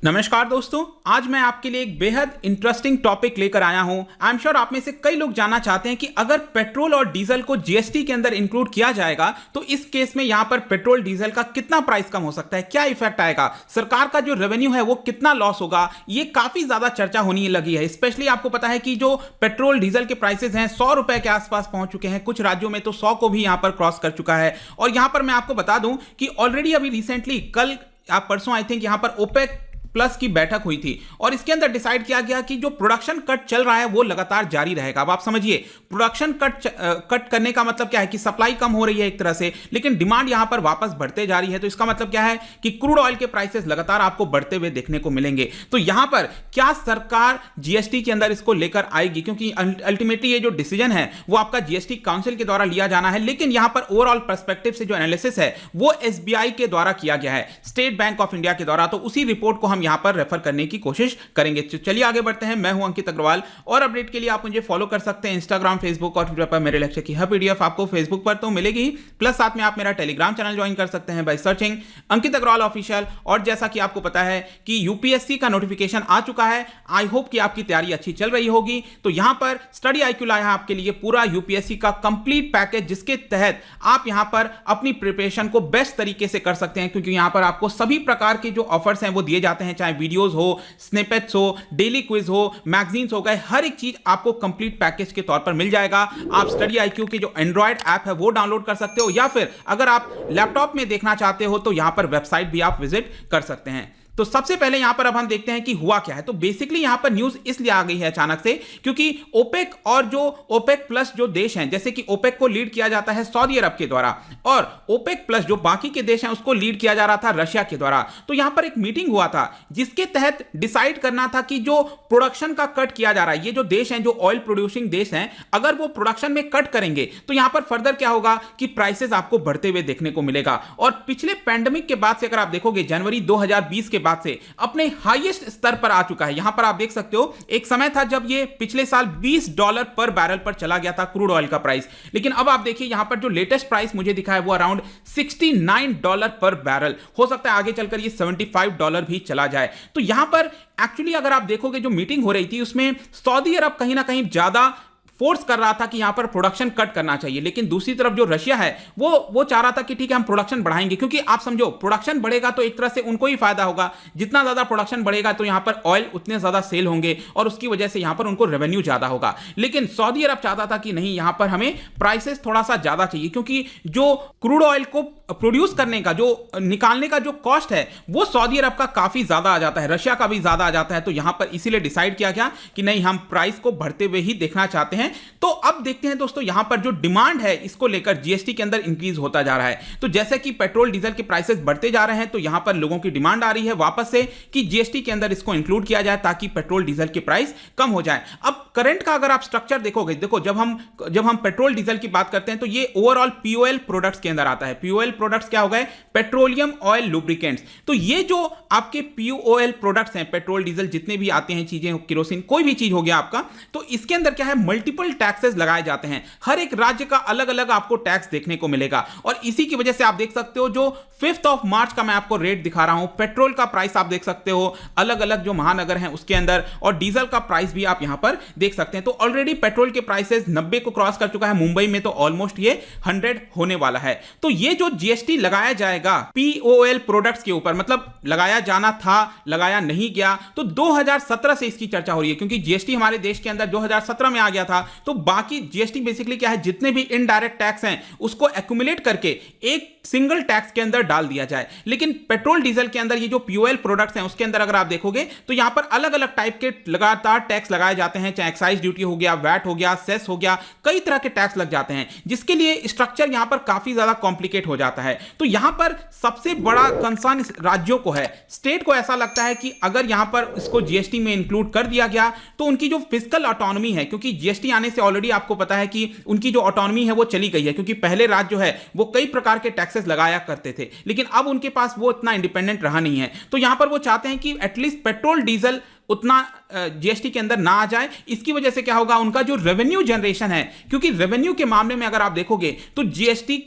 नमस्कार दोस्तों, आज मैं आपके लिए एक बेहद इंटरेस्टिंग टॉपिक लेकर आया हूं। आई एम श्योर आप में से कई लोग जानना चाहते हैं कि अगर पेट्रोल और डीजल को जीएसटी के अंदर इंक्लूड किया जाएगा तो इस केस में यहां पर पेट्रोल डीजल का कितना प्राइस कम हो सकता है, क्या इफेक्ट आएगा, सरकार का जो रेवेन्यू है वो कितना लॉस होगा। ये काफी ज्यादा चर्चा होने लगी है। स्पेशली आपको पता है कि जो पेट्रोल डीजल के प्राइसेस हैं 100 रुपए के आसपास पहुंच चुके हैं, कुछ राज्यों में तो 100 को भी यहां पर क्रॉस कर चुका है। और यहां पर मैं आपको बता दूं कि ऑलरेडी अभी रिसेंटली कल आप परसों आई थिंक यहां पर ओपेक प्लस की बैठक हुई थी और इसके अंदर डिसाइड किया गया कि जो प्रोडक्शन कट चल रहा है वो लगातार जारी रहेगा। अब आप समझिए, प्रोडक्शन कट करने का मतलब क्या है कि सप्लाई कम हो रही है एक तरह से, लेकिन डिमांड यहां पर वापस बढ़ते जा रही है। तो इसका मतलब क्या है कि क्रूड ऑयल के प्राइसेस लगातार आपको बढ़ते हुए देखने को मिलेंगे। तो यहां पर क्या सरकार जीएसटी के अंदर इसको लेकर आएगी, क्योंकि अल्टीमेटली ये जो डिसीजन है वो आपका जीएसटी काउंसिल के द्वारा लिया जाना है, लेकिन यहां पर ओवरऑल पर्सपेक्टिव से जो एनालिसिस है वो एसबीआई के द्वारा किया गया है, स्टेट बैंक ऑफ इंडिया के द्वारा। तो उसी रिपोर्ट को हम यहां पर रेफर करने की कोशिश करेंगे। चलिए आगे बढ़ते हैं। मैं हूं अंकित अग्रवाल और अपडेट के लिए आप मुझे फॉलो कर सकते हैं इंस्टाग्राम, फेसबुक और ट्विटर पर। मेरे लेक्चर की हर पीडीएफ आपको फेसबुक पर तो मिलेगी, प्लस साथ में आप मेरा टेलीग्राम चैनल ज्वाइन कर सकते हैं by searching Ankit Agarwal official. और जैसा कि आपको पता है कि यूपीएससी का नोटिफिकेशन आ चुका है, आई होप कि आपकी तैयारी अच्छी चल रही होगी। तो यहां पर स्टडी आईक्यू लाया है आपके लिए पूरा यूपीएससी का कंप्लीट पैकेज, जिसके तहत आप यहां पर अपनी प्रिपरेशन को बेस्ट तरीके से कर सकते हैं, क्योंकि यहां पर आपको सभी प्रकार के जो ऑफर्स हैं वो दिए जाते हैं, चाहे वीडियोस हो, स्निपेट्स हो, डेली क्विज हो, मैगजीन्स हो गए, हर एक चीज आपको कंप्लीट पैकेज के तौर पर मिल जाएगा। आप स्टडी आईक्यू के जो एंड्रॉइड ऐप है वो डाउनलोड कर सकते हो, या फिर अगर आप लैपटॉप में देखना चाहते हो तो यहां पर वेबसाइट भी आप विजिट कर सकते हैं। तो सबसे पहले यहां पर अब हम देखते हैं कि हुआ क्या है। तो बेसिकली यहां पर न्यूज इसलिए आ गई है अचानक से क्योंकि ओपेक और जो ओपेक प्लस जो देश हैं, जैसे कि ओपेक को लीड किया जाता है सऊदी अरब के द्वारा और ओपेक प्लस जो बाकी के देश हैं उसको लीड किया जा रहा था रशिया के द्वारा। तो यहां पर एक मीटिंग हुआ था जिसके तहत डिसाइड करना था कि जो प्रोडक्शन का कट किया जा रहा है, ये जो देश हैं जो ऑयल प्रोड्यूसिंग देश हैं, अगर वो प्रोडक्शन में कट करेंगे तो यहां पर फर्दर क्या होगा कि प्राइसेस आपको बढ़ते हुए देखने को मिलेगा। और पिछले पैंडेमिक के बाद से अगर आप देखोगे जनवरी 2020 के बाद से अपने हाईएस्ट स्तर पर आ चुका है। यहां पर आप देख सकते हो एक समय था जब ये पिछले साल $20 पर बैरल पर चला गया था क्रूड ऑयल का प्राइस, लेकिन अब आप देखिए यहां पर जो लेटेस्ट प्राइस मुझे दिखा है वो अराउंड $69 पर बैरल। हो सकता है आगे चलकर ये $75 भी चला जाए। तो यहां पर एक्चुअली अगर आप देखोगे जो मीटिंग हो रही थी उसमें सऊदी अरब कहीं ना कहीं ज्यादा फोर्स कर रहा था कि यहां पर प्रोडक्शन कट करना चाहिए, लेकिन दूसरी तरफ जो रशिया है वो चाह रहा था कि ठीक है हम प्रोडक्शन बढ़ाएंगे, क्योंकि आप समझो प्रोडक्शन बढ़ेगा तो एक तरह से उनको ही फायदा होगा। जितना ज्यादा प्रोडक्शन बढ़ेगा तो यहां पर ऑयल उतने ज्यादा सेल होंगे और उसकी वजह से यहां पर उनको रेवेन्यू ज्यादा होगा। लेकिन सऊदी अरब चाहता था कि नहीं, यहां पर हमें प्राइसेस थोड़ा सा ज्यादा चाहिए, क्योंकि जो क्रूड ऑयल को प्रोड्यूस करने का, जो निकालने का जो कॉस्ट है वो सऊदी अरब का काफी ज्यादा आ जाता है, रशिया का भी ज्यादा आ जाता है। तो यहां पर इसीलिए डिसाइड किया गया कि नहीं, हम प्राइस को बढ़ते हुए ही देखना चाहते हैं। तो अब देखते हैं दोस्तों यहां पर जो डिमांड है इसको लेकर जीएसटी के अंदर इंक्रीज होता जा रहा है। तो जैसे कि पेट्रोल डीजल के प्राइसेस बढ़ते जा रहे हैं तो यहां पर लोगों की डिमांड आ रही है वापस से कि जीएसटी के अंदर इसको इंक्लूड किया जाए ताकि पेट्रोल डीजल के प्राइस कम हो जाए। अब करंट का अगर आप स्ट्रक्चर देखोगे, देखो जब हम पेट्रोल डीजल की बात करते हैं तो ये ओवरऑल पीओएल प्रोडक्ट्स के अंदर आता है। पीओएल प्रोडक्ट्स क्या हो गए? Petroleum oil lubricants. तो ये जो आपके पीओएल प्रोडक्ट्स हैं, पेट्रोल डीजल जितने भी आते हैं चीजें, केरोसिन कोई भी चीज हो गया आपका, तो इसके अंदर क्या है, मल्टीपल टैक्सेस लगाए जाते हैं। हर एक राज्य का अलग अलग आपको टैक्स देखने को मिलेगा और इसी की वजह से आप देख सकते हो जो 5 मार्च का मैं आपको रेट दिखा रहा हूं, पेट्रोल का प्राइस आप देख सकते हो अलग अलग जो महानगर हैं उसके अंदर, और डीजल का प्राइस भी आप यहां पर देख सकते हैं। तो ऑलरेडी पेट्रोल के प्राइसेस 90 को क्रॉस कर चुका है, मुंबई में तो ऑलमोस्ट ये 100 होने वाला है। तो ये जो जीएसटी लगाया जाएगा पीओएल प्रोडक्ट्स के ऊपर, मतलब लगाया जाना था, लगाया नहीं गया, तो 2017 से इसकी चर्चा हो रही है, क्योंकि जीएसटी हमारे देश के अंदर 2017 में आ गया था। तो बाकी जीएसटी बेसिकली क्या है, जितने भी इनडायरेक्ट टैक्स हैं उसको एक्यूमुलेट करके एक सिंगल टैक्स के अंदर डाल दिया जाए। लेकिन पेट्रोल डीजल के अंदर ये जो पीओएल प्रोडक्ट्स हैं उसके अंदर अगर आप देखोगे तो यहां पर अलग अलग टाइप के लगातार टैक्स लगाए जाते हैं, चाहे एक्साइज ड्यूटी हो गया, वैट हो गया, सेस हो गया, कई तरह के टैक्स लग जाते हैं, जिसके लिए स्ट्रक्चर यहां पर काफी ज्यादा कॉम्प्लिकेट हो जाता है। तो यहां पर सबसे बड़ा कंसर्न राज्यों को है, स्टेट को ऐसा लगता है कि अगर यहां पर इसको जीएसटी में इंक्लूड कर दिया गया तो उनकी जो फिजिकल ऑटोनॉमी है, क्योंकि जीएसटी आने से ऑलरेडी आपको पता है कि उनकी जो ऑटोनॉमी है वो चली गई है, क्योंकि पहले राज्य जो है वो कई प्रकार के टैक्सेस लगाया करते थे, लेकिन अब उनके पास वो इतना इंडिपेंडेंट रहा नहीं है। तो यहां पर वो चाहते हैं कि एटलीस्ट पेट्रोल डीजल उतना जीएसटी के अंदर ना आ जाए। इसकी वजह से क्या होगा, उनका जो रेवेन्यू जनरेशन है, क्योंकि रेवेन्यू के मामले में अगर आप देखोगे तो जीएसटी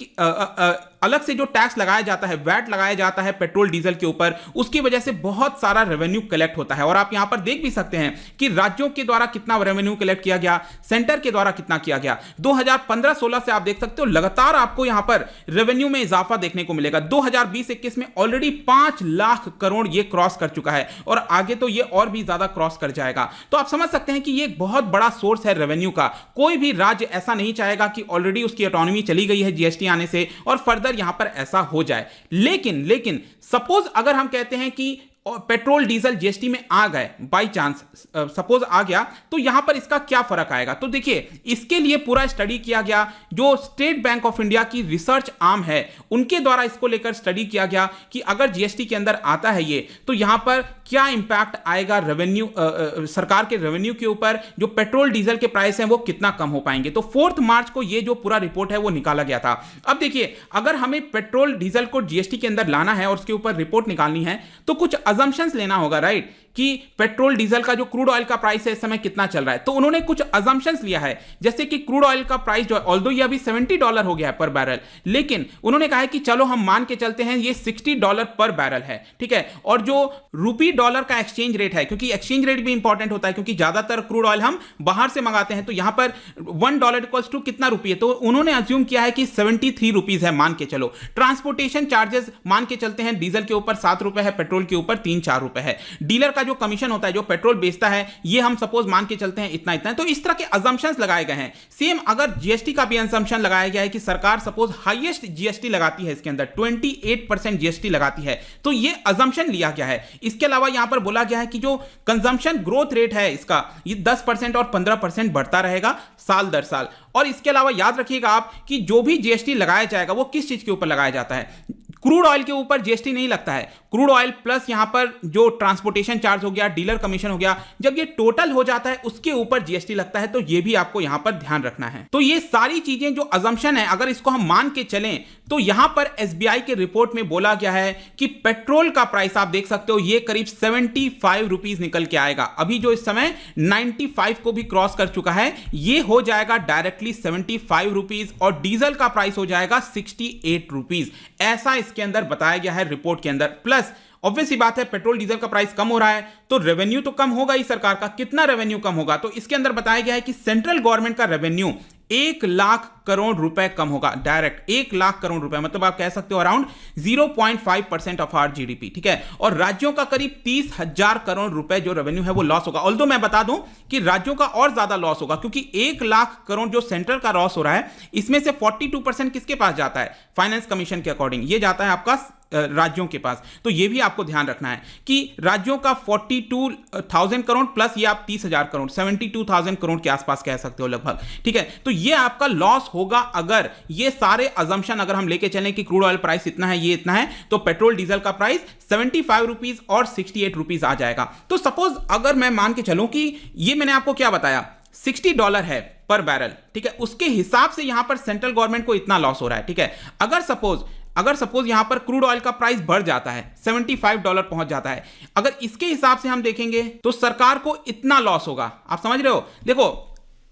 अलग से जो टैक्स लगाया जाता है, वैट लगाया जाता है पेट्रोल डीजल के ऊपर, उसकी वजह से बहुत सारा रेवेन्यू कलेक्ट होता है। और आप यहां पर देख भी सकते हैं कि राज्यों के द्वारा कितना रेवेन्यू कलेक्ट किया गया, सेंटर के द्वारा कितना किया गया। 2015-16 से आप देख सकते हो लगातार आपको यहां पर रेवेन्यू में इजाफा देखने को मिलेगा। 2020-21 में ऑलरेडी 5 लाख करोड़ ये क्रॉस कर चुका है और आगे तो ये और भी ज्यादा क्रॉस कर जाएगा। तो आप समझ सकते हैं कि ये एक बहुत बड़ा सोर्स है रेवेन्यू का। कोई भी राज्य ऐसा नहीं चाहेगा कि ऑलरेडी उसकी ऑटोनॉमी चली गई है जीएसटी आने से और फर्दर यहां पर ऐसा हो जाए। लेकिन सपोज अगर हम कहते हैं कि पेट्रोल डीजल जीएसटी में आ गए, बाय चांस सपोज आ गया, तो यहां पर इसका क्या फर्क आएगा। तो देखिए, इसके लिए पूरा स्टडी किया गया। जो स्टेट बैंक ऑफ इंडिया की रिसर्च आर्म है उनके द्वारा इसको लेकर स्टडी किया गया कि अगर जीएसटी के अंदर आता है ये, तो यहां पर क्या इंपैक्ट आएगा रेवेन्यू, सरकार के रेवेन्यू के ऊपर। जो पेट्रोल डीजल के प्राइस हैं वो कितना कम हो पाएंगे। तो 4 मार्च को ये जो पूरा रिपोर्ट है वो निकाला गया था। अब देखिए, अगर हमें पेट्रोल डीजल को जीएसटी के अंदर लाना है और उसके ऊपर रिपोर्ट निकालनी है तो कुछ अजम्पशंस लेना होगा, राइट, कि पेट्रोल डीजल का जो क्रूड ऑयल का प्राइस है इस समय कितना चल रहा है। तो उन्होंने कुछ अजम्पशंस लिया है, जैसे कि क्रूड ऑयल का प्राइस जो ऑल्दो ये अभी $70 हो गया है पर बैरल, लेकिन उन्होंने कहा है कि चलो हम मान के चलते हैं ये $60 पर बैरल है, ठीक है। और जो रूपी डॉलर का एक्सचेंज रेट है, क्योंकि एक्सचेंज रेट भी इंपॉर्टेंट होता है, क्योंकि ज्यादातर क्रूड ऑयल हम बाहर से मंगाते हैं, तो यहां पर $1 इक्वल्स टू कितना रुपये, तो उन्होंने अज्यूम किया है कि 73 रुपीज है, मान के चलो। ट्रांसपोर्टेशन चार्जेस मान के चलते हैं, डीजल के ऊपर 7 रुपए है, पेट्रोल के ऊपर 3-4 रुपए है। डीलर का जो कमीशन होता है, जो पेट्रोल बेचता है, ये हम सपोज मान के चलते हैं इतना इतना है। तो इस तरह के अजम्पशंस लगाए गए हैं। सेम अगर जीएसटी का भी अजम्पशन लगाया गया है कि सरकार सपोज हाईएस्ट जीएसटी लगाती है, इसके अंदर 28% जीएसटी लगाती है, तो ये अजम्पशन लिया गया है। इसके अलावा यहां पर बोला गया है कि जो कंजम्पशन ग्रोथ रेट है इसका, ये 10% और 15% बढ़ता रहेगा साल दर साल। और इसके अलावा याद रखिएगा आप कि जो भी जीएसटी लगाया जाएगा वो किस चीज के ऊपर लगाया जाता है। क्रूड ऑयल के ऊपर जीएसटी नहीं लगता है। क्रूड ऑयल प्लस यहां पर जो ट्रांसपोर्टेशन चार्ज हो गया, डीलर कमीशन हो गया, जब ये टोटल हो जाता है उसके ऊपर जीएसटी लगता है। तो ये भी आपको यहां पर ध्यान रखना है। तो ये सारी चीजें जो अजम्पशन है, अगर इसको हम मान के चलें तो यहां पर एसबीआई के रिपोर्ट में बोला गया है कि पेट्रोल का प्राइस आप देख सकते हो, ये करीब 75 रुपीज निकल के आएगा। अभी जो इस समय 95 को भी क्रॉस कर चुका है, ये हो जाएगा डायरेक्टली 75 रुपीज और डीजल का प्राइस हो जाएगा 68 रुपीज। ऐसा इसके अंदर बताया गया है रिपोर्ट के अंदर। प्लस ऑब्वियस सी बात है, पेट्रोल डीजल का प्राइस कम हो रहा है तो रेवेन्यू तो कम होगा ही सरकार का। कितना रेवेन्यू कम होगा, तो इसके अंदर बताया गया है कि सेंट्रल गवर्नमेंट का रेवेन्यू 1 लाख करोड़ रुपए कम होगा, डायरेक्ट 1 लाख करोड़ रुपए, मतलब आप कह सकते हो अराउंड 0.5% ऑफ आवर जीडीपी, ठीक है। और राज्यों का करीब 30,000 करोड़ रुपए जो रेवेन्यू है वो लॉस होगा। ऑल्दो मैं बता दूं कि राज्यों का और ज्यादा लॉस होगा, क्योंकि 1 लाख करोड़ जो सेंट्रल का लॉस हो रहा है, इसमें से 42% किसके पास जाता है, फाइनेंस कमीशन के अकॉर्डिंग ये जाता है आपका राज्यों के पास। तो ये भी आपको ध्यान रखना है कि राज्यों का 42,000 करोड़ प्लस ये आप 30,000 करोड़, 72,000 करोड़ के आसपास कह सकते हो लगभग, ठीक है। तो ये आपका लॉस होगा अगर ये सारे अजम्पशन अगर हम लेके चलें कि क्रूड ऑयल प्राइस इतना है, ये इतना है, तो पेट्रोल डीजल का प्राइस 75 रुपीज और 68 रुपीज आ जाएगा। तो सपोज अगर मैं मान के चलूं कि ये मैंने आपको क्या बताया, $60 है पर बैरल, ठीक है, उसके हिसाब से यहां पर सेंट्रल गवर्नमेंट को इतना लॉस हो रहा है, ठीक है। अगर सपोज यहां पर क्रूड ऑयल का प्राइस बढ़ जाता है, $75 पहुंच जाता है, अगर इसके हिसाब से हम देखेंगे तो सरकार को इतना लॉस होगा। आप समझ रहे हो, देखो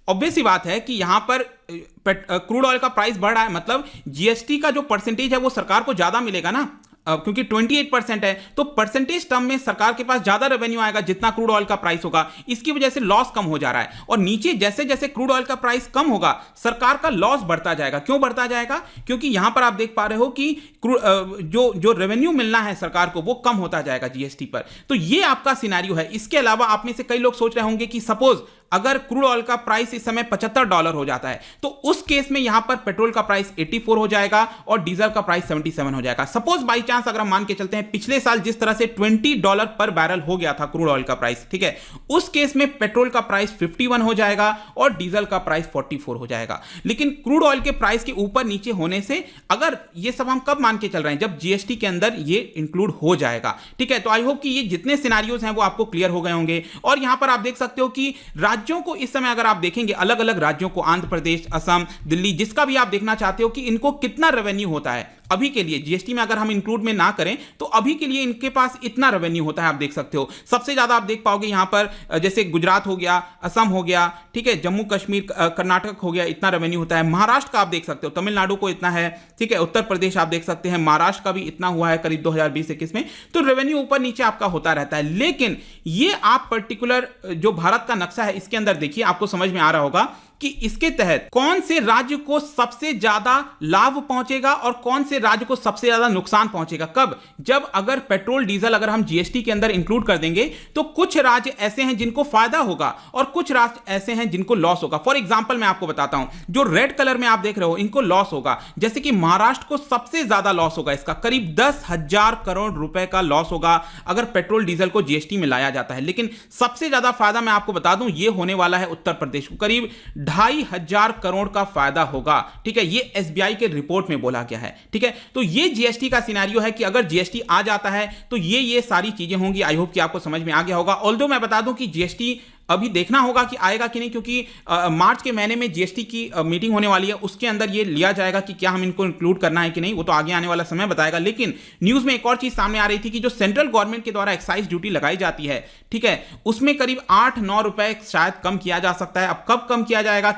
ऑब्वियस सी बात है कि यहां पर क्रूड ऑयल का प्राइस बढ़ रहा है, मतलब जीएसटी का जो परसेंटेज है वो सरकार को ज्यादा मिलेगा ना, क्योंकि 28% है, तो परसेंटेज टर्म में सरकार के पास ज्यादा रेवेन्यू आएगा जितना क्रूड ऑयल का प्राइस होगा। इसकी वजह से लॉस कम हो जा रहा है। और नीचे जैसे जैसे क्रूड ऑयल का प्राइस कम होगा, सरकार का लॉस बढ़ता जाएगा। क्यों बढ़ता जाएगा, क्योंकि यहां पर आप देख पा रहे हो कि जो रेवेन्यू मिलना है सरकार को वो कम होता जाएगा जीएसटी पर। तो ये आपका सिनेरियो है। इसके अलावा आप में से कई लोग सोच रहे होंगे कि सपोज अगर क्रूड ऑयल का प्राइस इस समय $75 हो जाता है, तो उस केस में यहां पर पेट्रोल का प्राइस 84 हो जाएगा और डीजल का प्राइस 77 हो जाएगा। सपोज बाई चांस अगर हम मान के चलते हैं पिछले साल जिस तरह से $20 पर बैरल हो गया था क्रूड ऑयल का प्राइस, ठीक है, उस केस में पेट्रोल का प्राइस 51 हो जाएगा और डीजल का प्राइस 44 हो जाएगा। लेकिन क्रूड ऑयल के प्राइस के ऊपर नीचे होने से, अगर ये सब हम कब मान के चल रहे हैं, जब जीएसटी के अंदर ये इंक्लूड हो जाएगा, ठीक है। तो आई होप कि ये जितने सिनेरियोज हैं वो आपको क्लियर हो गए होंगे। और यहां पर आप देख सकते हो कि राज्यों को इस समय अगर आप देखेंगे, अलग अलग राज्यों को, आंध्र प्रदेश, असम, दिल्ली, जिसका भी आप देखना चाहते हो कि इनको कितना रेवेन्यू होता है, अभी के लिए जीएसटी में अगर हम इंक्लूड में ना करें तो अभी के लिए इनके पास इतना रेवेन्यू होता है, आप देख सकते हो। सबसे ज्यादा आप देख पाओगे यहां पर जैसे गुजरात हो गया, असम हो गया, ठीक है, जम्मू कश्मीर, कर्नाटक हो गया, इतना रेवेन्यू होता है। महाराष्ट्र का आप देख सकते हो, तमिलनाडु को इतना है, ठीक है, उत्तर प्रदेश आप देख सकते हैं, महाराष्ट्र का भी इतना हुआ है करीब 2020-21 में। तो रेवेन्यू ऊपर नीचे आपका होता रहता है। लेकिन ये आप पर्टिकुलर जो भारत का नक्शा है इसके अंदर देखिए, आपको समझ में आ रहा होगा कि इसके तहत कौन से राज्य को सबसे ज्यादा लाभ पहुंचेगा और कौन से राज्य को सबसे ज्यादा नुकसान पहुंचेगा। कब? जब अगर पेट्रोल डीजल अगर हम जीएसटी के अंदर इंक्लूड कर देंगे तो कुछ राज्य ऐसे हैं जिनको फायदा होगा और कुछ राज्य ऐसे हैं जिनको लॉस होगा। फॉर एग्जांपल मैं आपको बताता हूं, जो रेड कलर में आप देख रहे हो इनको लॉस होगा। जैसे कि महाराष्ट्र को सबसे ज्यादा लॉस होगा, इसका करीब 10,000 करोड़ रुपए का लॉस होगा अगर पेट्रोल डीजल को जीएसटी में लाया जाता है। लेकिन सबसे ज्यादा फायदा मैं आपको बता दूं यह होने वाला है उत्तर प्रदेश को, करीब 2,500 करोड़ का फायदा होगा। ठीक है, ये एसबीआई के रिपोर्ट में बोला गया है। ठीक है, तो ये जीएसटी का सिनेरियो है कि अगर जीएसटी आ जाता है तो ये सारी चीजें होंगी। आई होप कि आपको समझ में आ गया होगा। ऑल्दो मैं बता दूं कि जीएसटी अभी देखना होगा कि आएगा कि नहीं, क्योंकि मार्च के महीने में जीएसटी की मीटिंग होने वाली है, उसके अंदर ये लिया जाएगा कि क्या हम इनको इंक्लूड करना है कि नहीं, वो तो आगे आने वाला समय बताएगा। लेकिन न्यूज में एक और चीज सामने आ रही थी कि जो सेंट्रल गवर्नमेंट के द्वारा एक्साइज ड्यूटी लगाई जाती है, ठीक है, उसमें करीब 8-9 रुपए शायद कम किया जा सकता है। अब कब कम किया जाएगा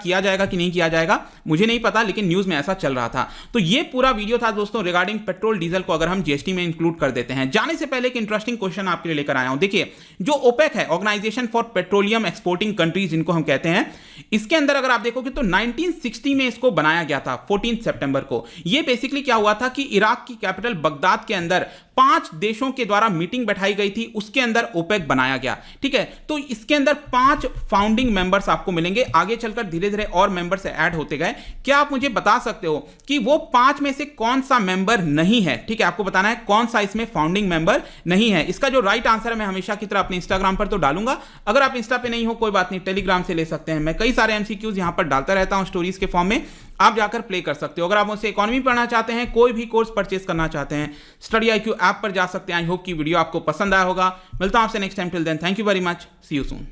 कि नहीं किया जाएगा मुझे नहीं पता, लेकिन न्यूज में ऐसा चल रहा था। तो ये पूरा वीडियो था दोस्तों रिगार्डिंग पेट्रोल डीजल को अगर हम जीएसटी में इंक्लूड कर देते हैं। जाने से पहले एक इंटरेस्टिंग क्वेश्चन आपके लिए लेकर आया हूं। देखिए, जो ओपेक है, organisation for petroleum exporting countries जिनको हम कहते हैं, इसके अंदर अगर आप देखोगे तो 1960 में इसको बनाया गया था 14 सितंबर को। यह बेसिकली क्या हुआ था कि इराक की कैपिटल बगदाद के अंदर 5 देशों के द्वारा मीटिंग बैठाई गई थी, उसके अंदर ओपेक बनाया गया। ठीक है, तो इसके अंदर 5 फाउंडिंग मेंबर्स आपको मिलेंगे। आगे चलकर धीरे धीरे और मेंबर्स ऐड होते गए। क्या आप मुझे बता सकते हो कि वो 5 में से कौन सा मेंबर नहीं है? ठीक है, आपको बताना है कौन सा इसमें फाउंडिंग मेंबर नहीं है। इसका जो राइट आंसर है मैं हमेशा की तरह अपने इंस्टाग्राम पर तो डालूंगा। अगर आप इंस्टा पे नहीं हो कोई बात नहीं, टेलीग्राम से ले सकते हैं। मैं कई सारे एमसीक्यूज यहां पर डालता रहता हूं स्टोरीज के फॉर्म में, आप जाकर प्ले कर सकते हो। अगर आप मुझसे इकोनॉमी पढ़ना चाहते हैं, कोई भी कोर्स परचेस करना चाहते हैं, स्टडी IQ ऐप पर जा सकते हैं। आई होप की वीडियो आपको पसंद आया होगा। मिलता हूं आपसे next time. Till then, thank you very much, see you soon.